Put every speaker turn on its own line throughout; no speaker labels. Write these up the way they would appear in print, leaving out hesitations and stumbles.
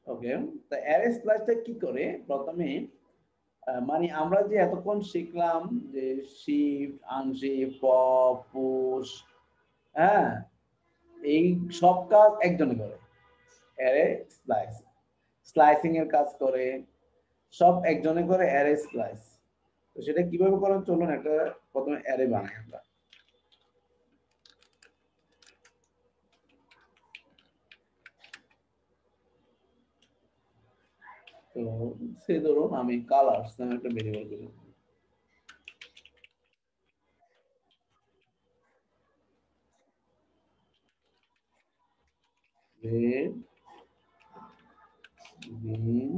ওকে, তো অ্যারে স্প্লাইসটা কি করে? প্রথমে মানে আমরা যে এতক্ষণ শিখলাম যে শিফট, আনশিফট, পপ, পুশ, হ্যাঁ, এই সব কাজ একজনে করে। অ্যারে স্প্লাইস, স্লাইসিং এর কাজ করে, সব একজনে করে অ্যারে স্প্লাইস। তো সেটা কিভাবে করেন চলুন একটা প্রথমে অ্যারে বানাই আমরা। তো সে ধরুন আমি কালার্স নামে একটা ভেরিয়েবল দিলাম। Red, green,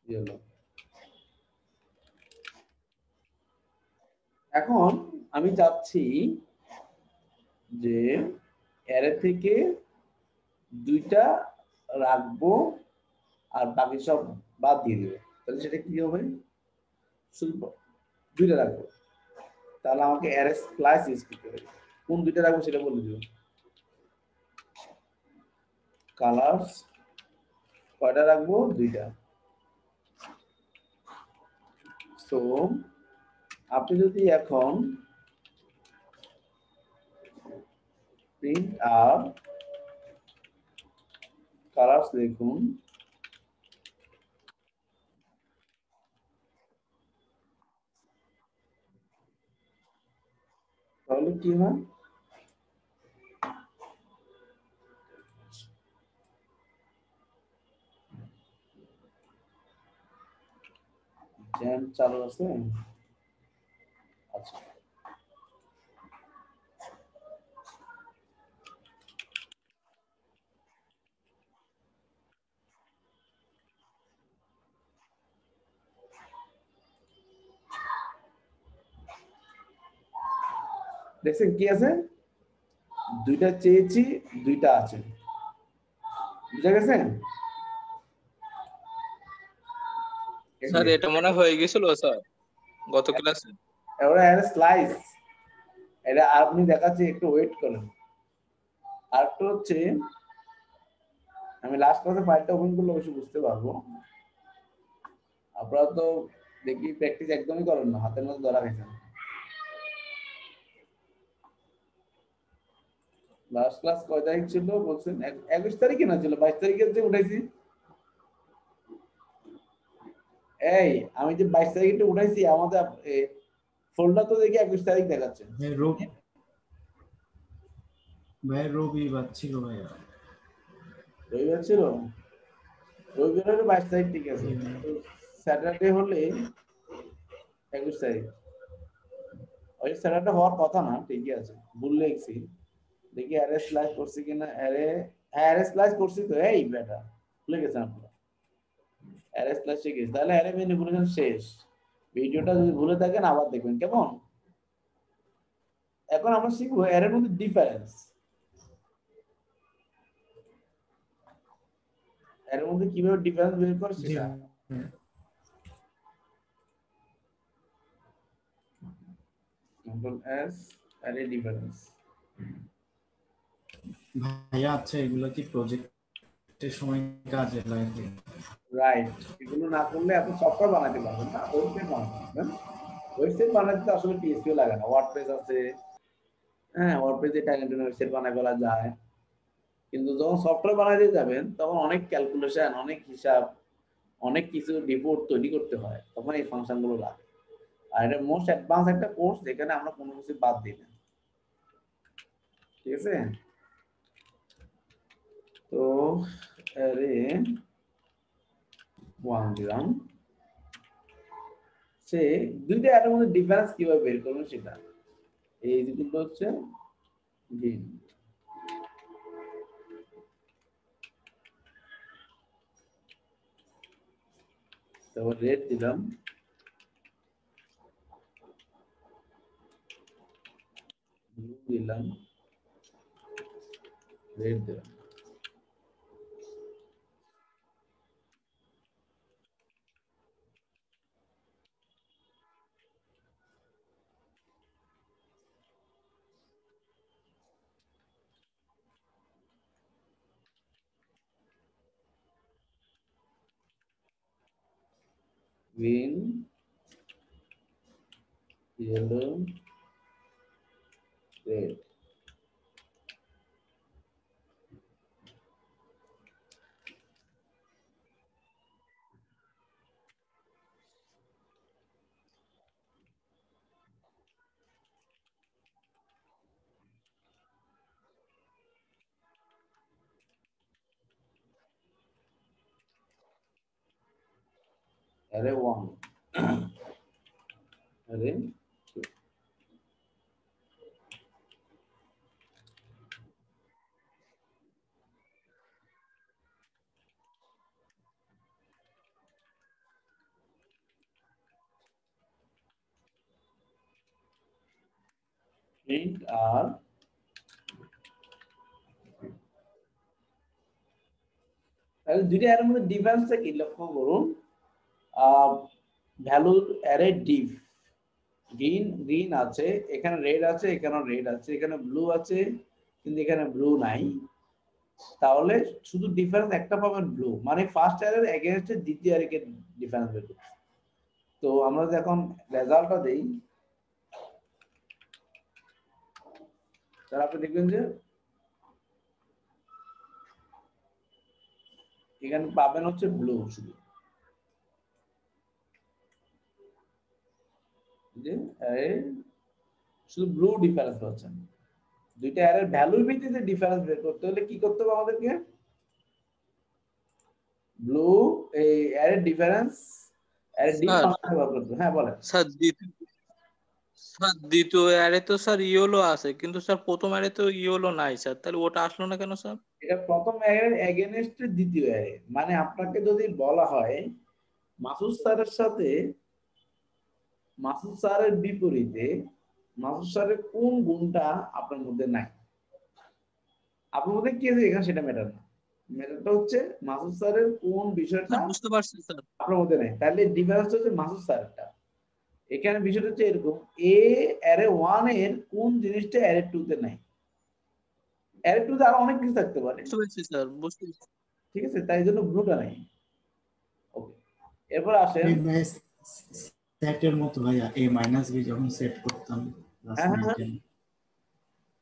yellow. এখন আমি চাচ্ছি যে অ্যারে থেকে দুইটা রাখবো আর বাকি সব বাদ দিয়ে দেবো। তাহলে সেটা কি হবে? শুধু দুইটা রাখবো। তাহলে আমাকে অ্যারে স্প্লাইস ইউজ করতে হবে। কোন দুইটা রাখবো সেটা বলে দিব। কালার্স কয়টা রাখবো? দুইটা। সো আপনি যদি এখন প্রিন্ট আর কালার্স লিখুন, তাহলে কি হয়? জ্যাম চালু আছে? আচ্ছা, দেখছেন কি আছে? দুইটা চেয়েছি, দুইটা আছে। বুঝা গেছে?
স্যার এটা মনে হয়ে গেছিল স্যার গত ক্লাসে।
এবার এর স্লাইস, এটা আপনি দেখাচ্ছি, একটু ওয়েট করেন। আর তো হচ্ছে আমি লাস্ট ক্লাসে ফাইলটা ওপেন করলে অবশ্যই বুঝতে পারবো। আপনারা তো দেখি প্র্যাকটিস একদমই করেন না, হাতের মধ্যে ধরা গেছেন। লাস্ট ক্লাস কয় তারিখ ছিল বলছেন? 21 তারিখে না ছিল, 22 তারিখে যে উঠাইছি। এই আমি যে 22 তারিখে উঠাইছি, আমাদের ফোল্ডার তো দেখি 21 তারিখ দেখাচ্ছে।
ভাই রবিবার ছিল ভাইয়া।
রবিবার ছিল? রবিবার হলে 22 তারিখ ঠিক আছে, স্যাটারডে হলে 21 তারিখ। ওই স্যাটারডে হওয়ার কথা না, ঠিকই আছে, ভুল লিখছি। দেখি অ্যারে স্ল্যাশ করছি কিনা। অ্যারে, হ্যাঁ অ্যারে স্ল্যাশ করছি তো। এই বেটা ভুলে গেছেন আপনারা, অ্যারে স্ল্যাশ শিখেছি। তাহলে অ্যারে ম্যানিপুলেশন শেষ। ভিডিওটা যদি ভুলে থাকেন আবার দেখবেন কেমন। এখন আমরা শিখবো অ্যারের মধ্যে ডিফারেন্স। অ্যারের মধ্যে কিভাবে ডিফারেন্স বের করে সেটা। Control S, array difference.
ভাইয়া আচ্ছা এগুলো কি প্রজেক্টের সময় কাজে লাগে?
রাইট, এগুলো না করলে আপনি সফটওয়্যার বানাতে পারবেন না, ওয়েবসাইট বানাতে পারবেন। ওয়েবসাইট বানাতে তো আসলে পিএইচপি লাগে না, ওয়ার্ডপ্রেস আছে। হ্যাঁ, ওয়ার্ডপ্রেসে টাইগার ওয়েবসাইট বানায় ফেলা যায়। কিন্তু যখন সফটওয়্যার বানাতে যাবেন তখন অনেক ক্যালকুলেশন, অনেক হিসাব, অনেক কিছু রিপোর্ট তৈরি করতে হয়, তখন এই ফাংশন গুলো লাগে। আর এটা মোস্ট অ্যাডভান্স একটা কোর্স, যেখানে আমরা কোনো কিছু বাদ দিই না। ঠিক আছে? তো অ্যারে 1 দিলাম। সে দুইটা অ্যারের মধ্যে ডিফারেন্স কিভাবে বের করবেন সেটা। এই দুটো হচ্ছে গ্রিন, তারপর রেড দিলাম, ব্লু দিলাম, রেড দিলাম। Green, yellow, red. array 1, array 2. Print আর তাহলে দুইটা অ্যারের মধ্যে ডিফারেন্সটা কি লক্ষ্য করুন। ভ্যালুর অ্যারে ডিফ, গ্রিন আছে, এখানে রেড আছে, এখানে রেড আছে, এখানে ব্লু আছে কিন্তু এখানে ব্লু নাই। তাহলে শুধু ডিফারেন্স একটা পাবেন ব্লু, মানে ফার্স্ট অ্যারের এগেইনস্টে দ্বিতীয় অ্যারেকে ডিফারেন্স বের করতে। তো আমরা যদি এখন রেজাল্টটা দেই, তাহলে আপনি দেখবেন যে এখানে পাবেন হচ্ছে ব্লু, শুধু যে শুধু ব্লু ডিফারেন্স পাচ্ছেন। দুইটা অ্যারের ভ্যালুর ভিত্তিতে ডিফারেন্স বের করতে হলে কি করতে হবে আমাদেরকে? ব্লু এই অ্যারের ডিফারেন্স, অ্যারে ডিফ ফাংশন ব্যবহার করতে। হ্যাঁ বলেন
স্যার। দ্বিতীয় অ্যারে তো স্যার ইয়েলো আছে, কিন্তু স্যার প্রথম অ্যারে তো ইয়েলো নাই স্যার, তাহলে ওটা আসলো না কেন স্যার?
এটা প্রথম অ্যারের এগেইনস্ট দ্বিতীয় অ্যারে, মানে আপনাকে যদি বলা হয় মাসুদ স্যারের সাথে মাসুদ স্যারের বিপরীতে মাসুদ স্যারের কোন গুণটা আপনার মধ্যে নাই, আপনার মধ্যে কি আছে এখানে সেটা ম্যাটার না, ম্যাটারটা হচ্ছে মাসুদ স্যারের কোন বিষয়টা
বুঝতে পারছি স্যার।
আপনার মধ্যে নেই। তাহলে ডিফারেন্স হচ্ছে মাসুদ স্যারেরটা। এখানে বিষয়টা হচ্ছে এরকম, এ অ্যারে 1 এর কোন জিনিসটা অ্যারে 2 তে নাই। অ্যারে 2 তে আরো অনেক কিছু থাকতে পারে,
বুঝতে পারছি স্যার, বুঝতে পারছি।
ঠিক আছে, তাই জন্য ব্লুটা নাই। ওকে, এরপর আসেন।
সেটের মতো ভাইয়া a - b যখন সেট করতাম ক্লাস
হ্যাঁ
9
হ্যাঁ
10,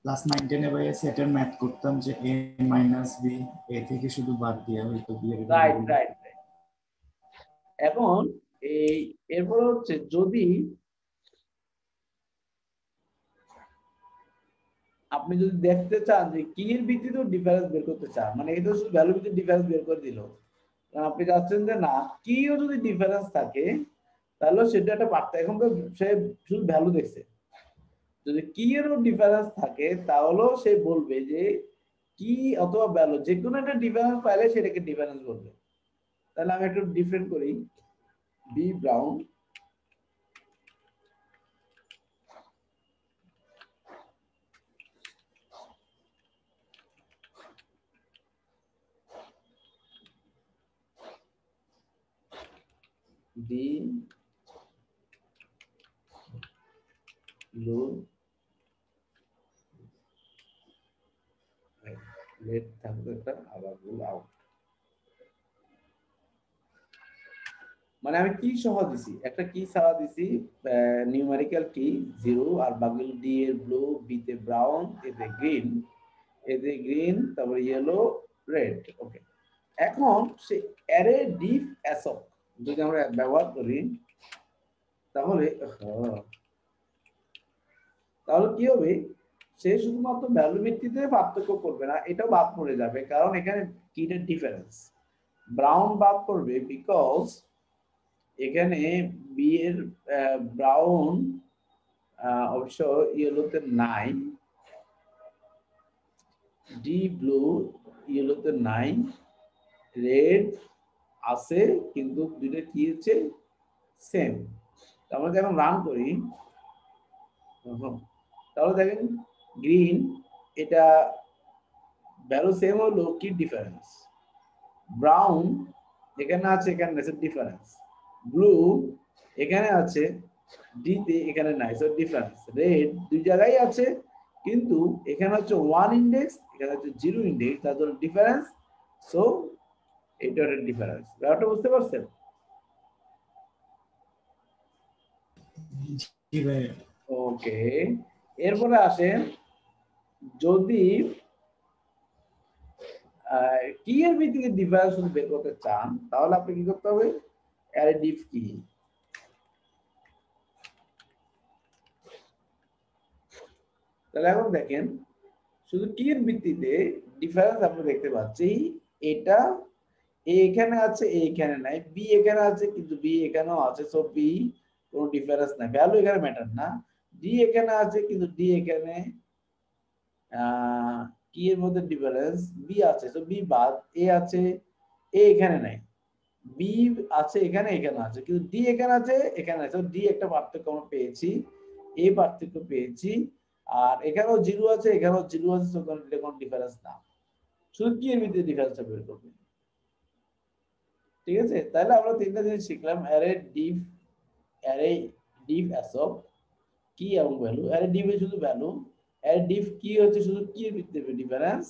ক্লাস 9 10 এ ভাইয়া সেটের ম্যাথ করতাম যে a - b, a থেকে শুধু বাদ দিয়ে হয়তো b এর
রাইট
ভ্যালু।
রাইট। এখন এই এরপর হচ্ছে যদি আপনি যদি দেখতে চান যে কি এর ভিত্তিতে ডিফারেন্স বের করতে চান, মানে এই তো শুধু ভ্যালুর ভিত্তিতে ডিফারেন্স বের করে দিল, আপনি চাচ্ছেন যে না কিও যদি ডিফারেন্স থাকে তাহলে সেটা একটা পার্থক্য। এখন তো সে শুধু ভ্যালু দেখছে, যদি কি এরও ডিফারেন্স থাকে তাহলেও সে বলবে যে কি অথবা ভ্যালু যে কোনো একটা ডিফারেন্স পাইলে সেটাকে ডিফারেন্স বলবে। তাহলে আমি একটু ডিফারেন্ট করি, B brown B blue red থাকবে একটা, আবার ব্লু আউট। মানে আমি কি সহ দিছি, একটা কি ছাড়া দিছি, নিউমেরিক্যাল কি 0, আর বাকি ডি এর ব্লু, বি তে ব্রাউন, এতে গ্রিন, তারপর ইয়েলো, রেড। ওকে, এখন সে অ্যারে ডিফ অ্যাসক যদি আমরা ব্যবহার করি তাহলে তাহলে কি হবে, সে শুধুমাত্র ভ্যালু ভিত্তিতে পার্থক্য করবে না, এটাও বাদ পড়ে যাবে, কারণ এখানে কিটার ডিফারেন্স ব্রাউন বাদ পড়বে, বিকজ এখানে বি এর ব্রাউন অবশ্য ইয়েলোতে নাই, ডি ব্লু ইয়েলোতে নাই, রেড আছে কিন্তু দুইটা কি হচ্ছে সেম। আমরা যদি এখন রান করি তাহলে দেখেন গ্রিন এটা ভ্যালু সেম হলো, কি ডিফারেন্স, ব্রাউন এখানে আছে, এখানে আছে ডিফারেন্স, ব্লু এখানে আছে ডি তে, এখানে নাই, সো ডিফারেন্স, রেড দুই জায়গায় আছে কিন্তু এখানে হচ্ছে 1 ইনডেক্স, এখানে হচ্ছে 0 ইনডেক্স, তার জন্য ডিফারেন্স। সো এটা একটা ডিফারেন্স, ব্যাপারটা বুঝতে পারছেন?
জি ভাই।
ওকে, এরপরে আসেন যদি কি এর ভিত্তিতে ডিফারেন্স শুধু বের করতে চান তাহলে আপনি কি করতে হবে, অ্যারে ডিফ কি। তাহলে এখন দেখেন শুধু কি এর ভিত্তিতে ডিফারেন্স আপনি দেখতে পাচ্ছি, এটা এ এখানে আছে এ এখানে নাই, বি এখানে আছে কিন্তু বি এখানেও আছে, সো বি কোনো ডিফারেন্স নাই, ভ্যালু এখানে ম্যাটার না। ডি এখানে আছে কিন্তু ডি এখানে কি এর মধ্যে ডিফারেন্স, বি আছে সো বি বাদ, এ আছে এ এখানে নাই, বি আছে এখানে এখানে আছে কিন্তু ডি এখানে আছে এখানে আছে, ডি একটা পার্থক্য আমরা পেয়েছি, এ পার্থক্য পেয়েছি, আর এখানেও জিরো আছে এখানেও জিরো আছে, সো কোনো ডিফারেন্স না, শুধু কি এর ভিত্তিতে ডিফারেন্সটা বের করবে। ঠিক আছে, তাহলে আমরা তিনটা জিনিস শিখলাম, অ্যারে ডিফ অ্যাসব কি এবং ভ্যালু, অ্যারে ডিফ এর শুধু ভ্যালু, অ্যারে ডিফ কি হচ্ছে শুধু কি এর ভিত্তিতে ডিফারেন্স,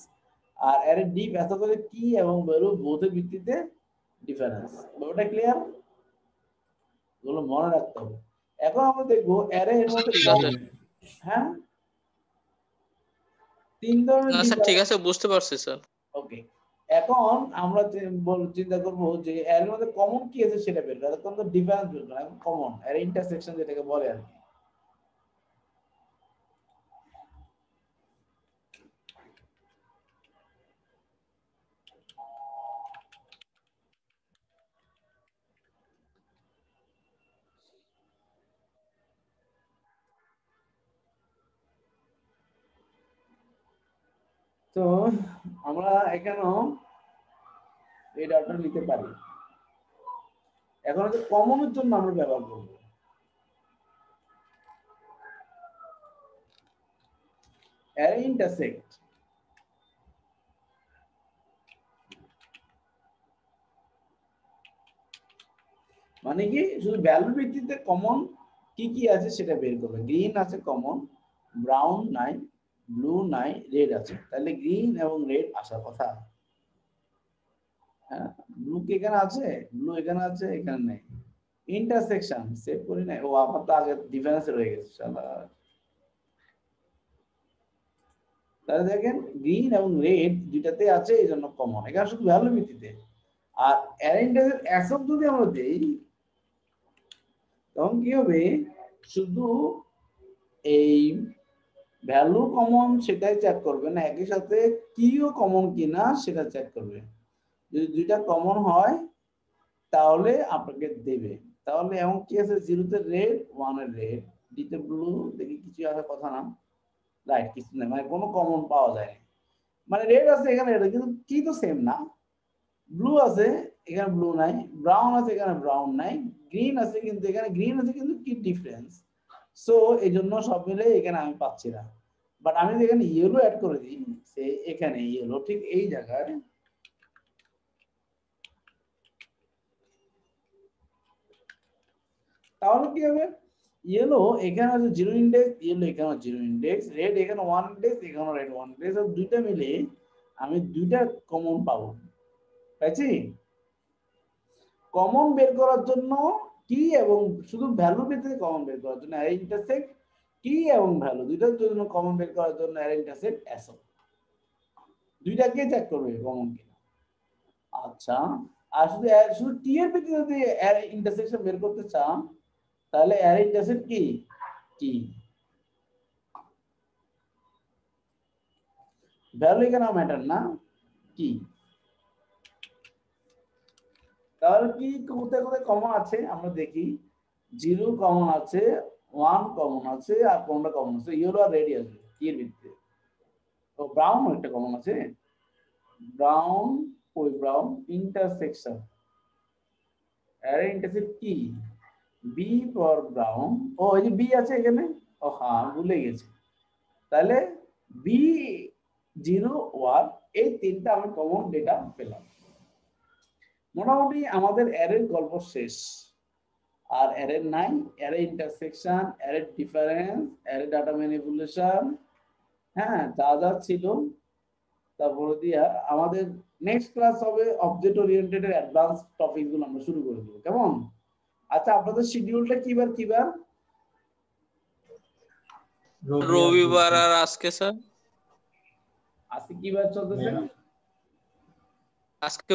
আর অ্যারে ডিফ অ্যাসব হচ্ছে কি এবং ভ্যালু বোথের ভিত্তিতে ডিফারেন্স। ওটা ক্লিয়ার, এগুলো মনে রাখতে হবে। এখন আমরা দেখবো অ্যারে এর মধ্যে
ঠিক আছে।
হ্যাঁ তিন ধরনের
না স্যার ঠিক আছে, বুঝতে পারছি স্যার।
ওকে, এখন আমরা চিন্তা করবো যে এর মধ্যে কমন কি আছে সেটা বের করা, তখন তো ডিফারেন্স বের করা, কমন এর ইন্টারসেকশন যেটাকে বলে আর কি। তো আমরা এখানেও এই ডাটা নিতে পারি, এখন হচ্ছে কমনের জন্য আমরা ব্যবহার করব অ্যারে ইন্টারসেক্ট, মানে কি শুধু ভ্যালুর ভিত্তিতে কমন কি কি আছে সেটা বের করবে। গ্রিন আছে কমন, ব্রাউন নাই, ব্লু নাই, রেড আছে, তাহলে গ্রিন এবং রেড আসার কথা। হ্যাঁ, ব্লু কি এখানে আছে, ব্লু এখানে আছে এখানে নেই, ইন্টারসেকশন সেভ করি নাই, ও আমার তো আগে ডিফারেন্স রয়ে গেছে শালা। তাহলে দেখেন গ্রিন এবং রেড দুইটাতে আছে এই জন্য কমন, এখানে শুধু ভ্যালু ভিত্তিতে। আর অ্যারেঞ্জের অ্যাসব যদি আমরা দেই তখন কি হবে, শুধু এই ভ্যালু কমন সেটাই চেক করবে না, একই সাথে কিও কমন কিনা সেটা চেক করবে। যদি দুইটা কমন হয় তাহলে আপনাকে দেবে। তাহলে এমন কি আছে, জিরোতে রেড, ওয়ানে রেড, ডিতে ব্লু, দেখি কিছু আসার কথা না, রাইট কিছু নেই, মানে কোনো কমন পাওয়া যায়, মানে রেড আছে এখানে রেড কিন্তু কি তো সেম না, ব্লু আছে এখানে ব্লু নাই, ব্রাউন আছে এখানে ব্রাউন নাই, গ্রিন আছে কিন্তু এখানে গ্রিন আছে কিন্তু কি ডিফারেন্স, সো এই জন্য সব মিলে এখানে আমি পাচ্ছি না। বাট আমি যদি এখানে ইয়েলো অ্যাড করে দিই, সে এখানে ইয়েলো ঠিক এই জায়গায়, তাহলে কি হবে, ইয়েলো এখানে আছে জিরো ইন্ডেক্স, ইয়েলো এখানে জিরো ইন্ডেক্স, রেড এখানে ওয়ান ইন্ডেক্স, এখানে রেড ওয়ান ইন্ডেক্স, আর দুইটা মিলে আমি দুইটা কমন পাবো, পাইছি। কমন বের করার জন্য কি এবং শুধু ভ্যালু ভিত্তিতে কমন বের করার জন্য অ্যারে ইন্টারসেক্ট কি এবং ভ্যালু দুইটার জন্য কমন বের করার জন্য অ্যারে ইন্টারসেক্ট অ্যাসো, দুইটাকে চেক করবে কমন কিনা। আচ্ছা, আর শুধু শুধু টি এর ভিত্তিতে যদি অ্যারে ইন্টারসেকশন বের করতে চান তাহলে অ্যারে ইন্টারসেক্ট কি কি, ভ্যালু এখানে ম্যাটার না, কি। তাহলে কি কোথায় কোথায় কমন আছে আমরা দেখি, জিরো কমন আছে, ওয়ান কমন আছে, আর কোনটা কমন আছে, ইয়েলো আর রেড আছে কি এর ভিত্তিতে। তো ব্রাউন একটা কমন আছে, ব্রাউন ওই ব্রাউন ইন্টারসেকশন অ্যারে ইন্টারসেক্ট কি, বি ফর ব্রাউন, ও এই যে বি আছে এখানে, ও হ্যাঁ ভুলে গেছি, তাহলে বি জিরো ওয়ান এই তিনটা আমি কমন ডেটা পেলাম। মোটামুটি আমাদের অ্যারের গল্প শেষ, আর অ্যারে নাই, array intersection, array difference, array data manipulation, হ্যাঁ যা যা ছিল, তারপরে দিয়া আমাদের নেক্সট ক্লাস হবে অবজেক্ট ওরিয়েন্টেড এর অ্যাডভান্স টপিক গুলো আমরা শুরু করে দেবো, কেমন? আচ্ছা আপনাদের শিডিউলটা কিবার কিবার?
রবিবার আর আজকে স্যার
আজকে কি বার চলতেছে?
আজকে